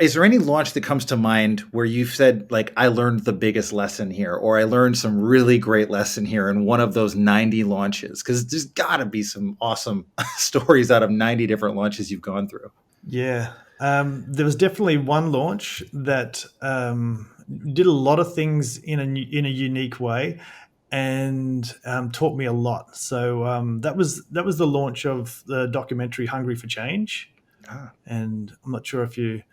Is there any launch that comes to mind where you've said, like, I learned the biggest lesson here, or I learned some really great lesson here in one of those 90 launches? Because there's got to be some awesome stories out of 90 different launches you've gone through. Yeah. There was definitely one launch that did a lot of things in a unique way, and taught me a lot. So that was the launch of the documentary Hungry for Change, Ah, and I'm not sure if you've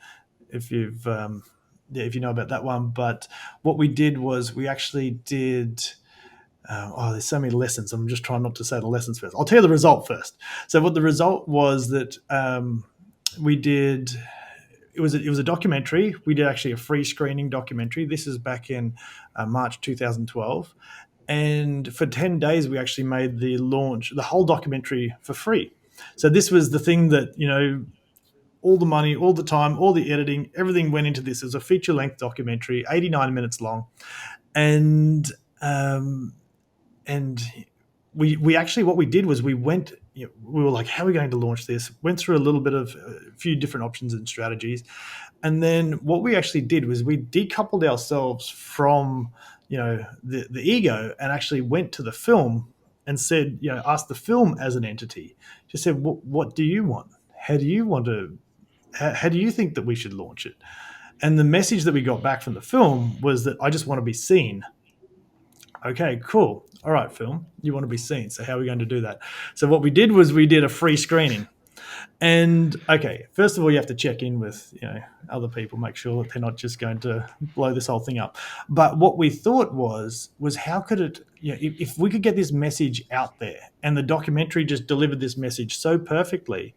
yeah, if you know about that one, but what we did was we actually did. There's so many lessons. I'm just trying not to say the lessons first. I'll tell you the result first. So what the result was that we did. It was a documentary. We did actually a free screening documentary. This is back in March 2012, and for 10 days we actually made the whole documentary for free. So this was the thing that all the money, all the time, all the editing, everything went into this. It was a feature length documentary, 89 minutes long, and um, and we actually what we did was we went. We were like, how are we going to launch this? Went through a little bit of a few different options and strategies, and then what we actually did was we decoupled ourselves from the ego, and actually went to the film and said, asked the film as an entity, just said, what do you want? How do you want to? How do you think that we should launch it? And the message that we got back from the film was that I just want to be seen. Okay, cool. All right, film, you want to be seen. So how are we going to do that? So what we did was we did a free screening. And okay, first of all, you have to check in with other people, make sure that they're not just going to blow this whole thing up. But what we thought was how could it, if we could get this message out there, and the documentary just delivered this message so perfectly,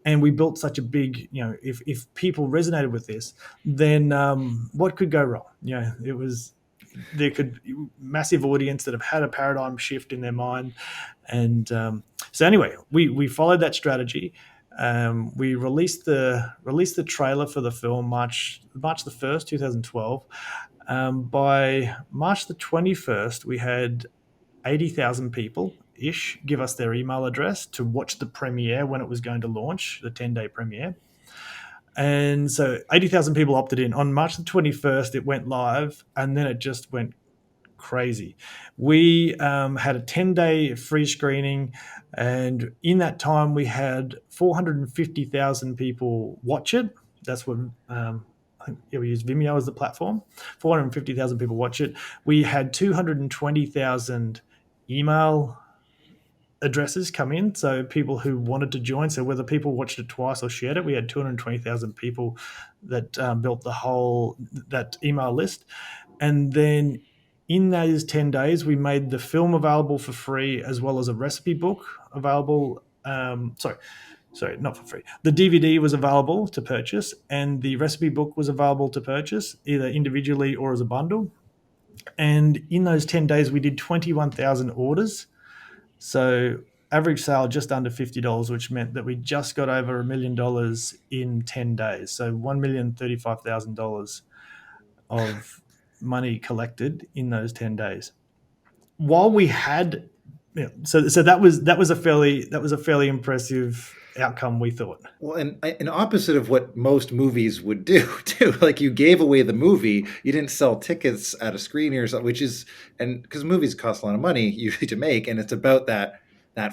and we built such a big, if people resonated with this, then what could go wrong? It was there could massive audience that have had a paradigm shift in their mind, and so anyway, we followed that strategy. We released the trailer for the film March the 1st, 2012. By March the 21st, we had 80,000 people ish give us their email address to watch the premiere when it was going to launch, the 10-day premiere. And so 80,000 people opted in. On March the 21st, it went live, and then it just went crazy. We had a 10-day free screening, and in that time, we had 450,000 people watch it. That's what I think we use Vimeo as the platform. 450,000 people watch it. We had 220,000 email addresses come in, so people who wanted to join. So whether people watched it twice or shared it, we had 220,000 people that built that email list. And then in those 10 days, we made the film available for free, as well as a recipe book available. Sorry, not for free. The DVD was available to purchase, and the recipe book was available to purchase either individually or as a bundle. And in those 10 days, we did 21,000 orders. So average sale just under $50, which meant that we just got over $1 million in 10 days. So $1,035,000 of money collected in those 10 days. While we had, so that was a fairly impressive outcome, we thought. well, and an opposite of what most movies would do too. Like, you gave away the movie, you didn't sell tickets at a screening or something, which is, and because movies cost a lot of money usually to make, and it's about that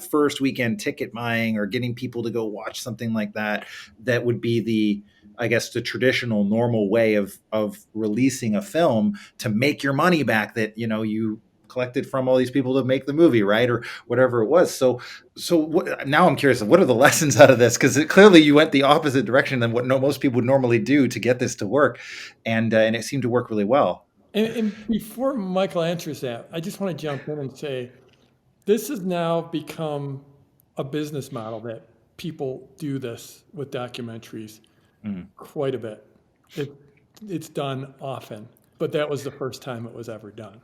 first weekend ticket buying or getting people to go watch something like that. That would be the, I guess, the traditional normal way of releasing a film to make your money back that you collected from all these people to make the movie, right, or whatever it was. Now I'm curious, what are the lessons out of this? Because clearly you went the opposite direction than what most people would normally do to get this to work, and it seemed to work really well. And before Michael answers that, I just want to jump in and say this has now become a business model that people do this with documentaries Mm. quite a bit. It, it's done often, but that was the first time it was ever done.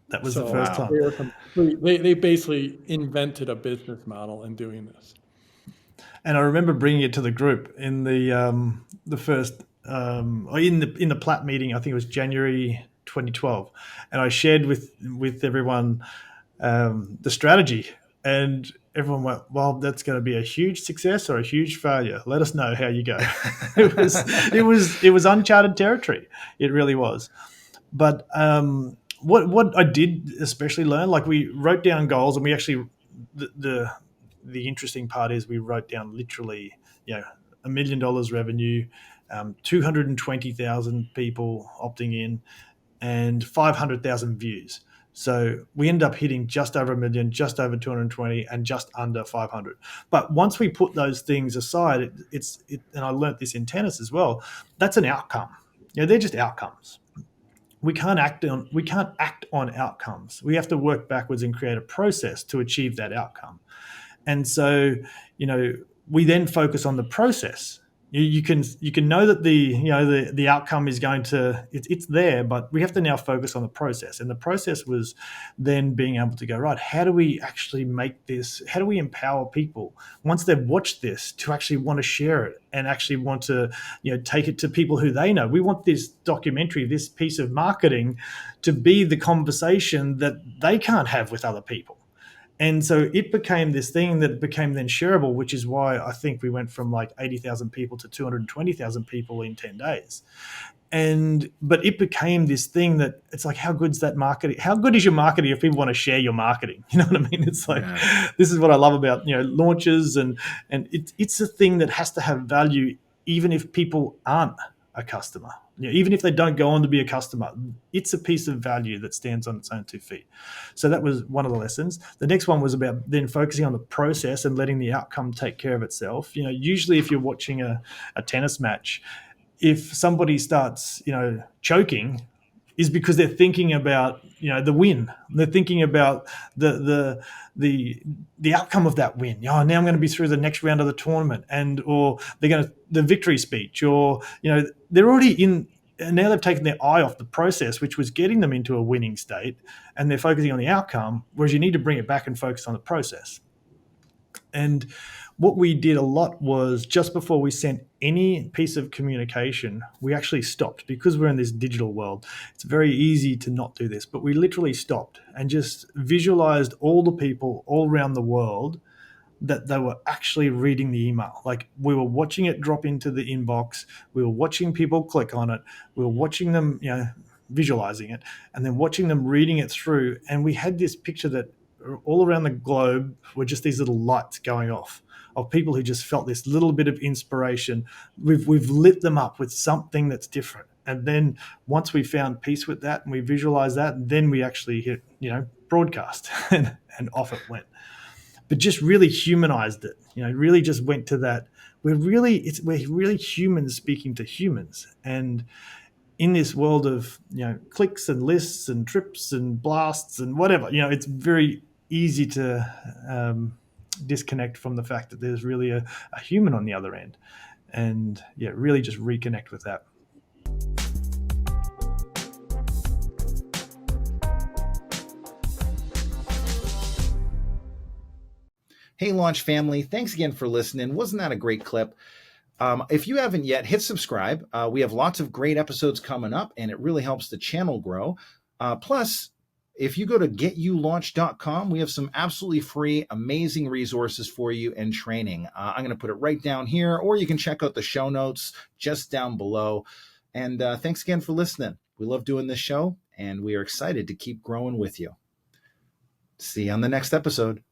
That was the So first Wow. time. they basically invented a business model in doing this. And I remember bringing it to the group in the first or in the Platt meeting. I think it was January 2012, and I shared with everyone the strategy. And everyone went, well, that's going to be a huge success or a huge failure. Let us know how you go. it was uncharted territory. It really was. But what I did especially learn, like we wrote down goals, and we actually the interesting part is we wrote down literally, $1 million revenue, 220,000 people opting in, and 500,000 views. So we end up hitting just over 1 million, just over 220, and just under 500. But once we put those things aside, and I learnt this in tennis as well. That's an outcome. They're just outcomes. We can't act on outcomes. We have to work backwards and create a process to achieve that outcome. And so, we then focus on the process. You can know that the outcome is going to it's there, but we have to now focus on the process. And the process was then being able to go, right, how do we actually make this? How do we empower people once they've watched this to actually want to share it and actually want to take it to people who they know? We want this documentary, this piece of marketing, to be the conversation that they can't have with other people. And so it became this thing that became then shareable, which is why I think we went from like 80,000 people to 220,000 people in 10 days. But it became this thing that it's like, how good's that marketing? How good is your marketing if people want to share your marketing? You know what I mean? It's like, This is what I love about, launches, and it's a thing that has to have value, even if people aren't a customer. Even if they don't go on to be a customer, it's a piece of value that stands on its own 2 feet. So that was one of the lessons. The next one was about then focusing on the process and letting the outcome take care of itself. Usually if you're watching a tennis match, if somebody starts, choking, is because they're thinking about, the win. They're thinking about the outcome of that win. Now I'm going to be through the next round of the tournament, or they're going to the victory speech, or they're already in. And now they've taken their eye off the process, which was getting them into a winning state, and they're focusing on the outcome. Whereas you need to bring it back and focus on the process. And what we did a lot was just before we sent any piece of communication, we actually stopped, because we're in this digital world. It's very easy to not do this, but we literally stopped and just visualized all the people all around the world that they were actually reading the email. Like, we were watching it drop into the inbox. We were watching people click on it. We were watching them, visualizing it, and then watching them reading it through. And we had this picture that all around the globe were just these little lights going off of people who just felt this little bit of inspiration. We've lit them up with something that's different. And then once we found peace with that and we visualized that, then we actually hit, broadcast and off it went. But just really humanized it, really just went to that. We're really humans speaking to humans. And in this world of, clicks and lists and trips and blasts and whatever, it's very easy to disconnect from the fact that there's really a human on the other end. And really just reconnect with that. Hey, Launch family, thanks again for listening. Wasn't that a great clip? If you haven't yet, hit subscribe. We have lots of great episodes coming up, and it really helps the channel grow. Plus, if you go to getyoulaunch.com, we have some absolutely free, amazing resources for you and training. I'm going to put it right down here, or you can check out the show notes just down below. And thanks again for listening. We love doing this show, and we are excited to keep growing with you. See you on the next episode.